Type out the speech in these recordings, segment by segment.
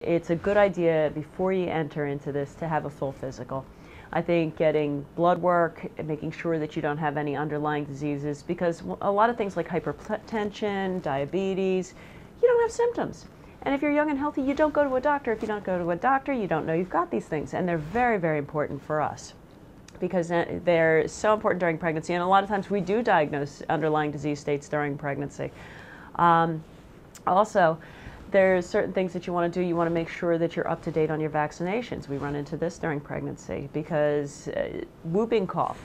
it's a good idea before you enter into this to have a full physical. I think getting blood work and making sure that you don't have any underlying diseases, because a lot of things like hypertension, diabetes, you don't have symptoms. And if you're young and healthy, you don't go to a doctor. If you don't go to a doctor, you don't know you've got these things. And they're very, very important for us because they're so important during pregnancy. And a lot of times we do diagnose underlying disease states during pregnancy. Also, there's certain things that you want to do. You want to make sure that you're up to date on your vaccinations. We run into this during pregnancy because whooping cough,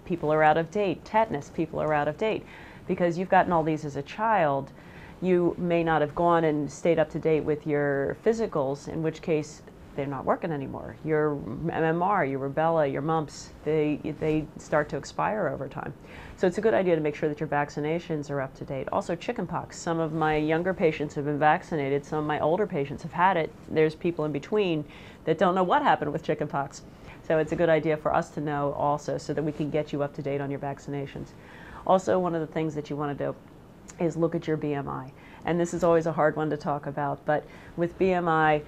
people are out of date. Tetanus, people are out of date. Because you've gotten all these as a child, you may not have gone and stayed up to date with your physicals, in which case they're not working anymore. Your MMR, your rubella, your mumps, they start to expire over time. So it's a good idea to make sure that your vaccinations are up to date. Also chickenpox. Some of my younger patients have been vaccinated. Some of my older patients have had it. There's people in between that don't know what happened with chickenpox. So it's a good idea for us to know also so that we can get you up to date on your vaccinations. Also, one of the things that you want to do is look at your BMI. And this is always a hard one to talk about, but with BMI,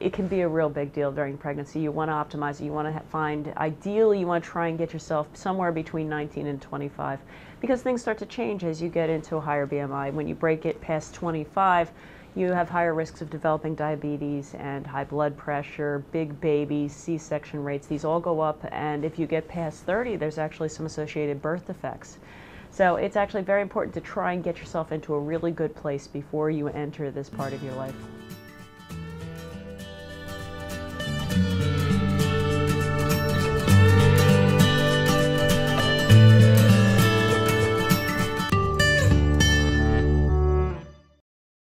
it can be a real big deal during pregnancy. You want to optimize it. You want to find, ideally, you want to try and get yourself somewhere between 19 and 25 because things start to change as you get into a higher BMI. When you break it past 25, you have higher risks of developing diabetes and high blood pressure, big babies, C-section rates. These all go up, and if you get past 30, there's actually some associated birth defects. So it's actually very important to try and get yourself into a really good place before you enter this part of your life.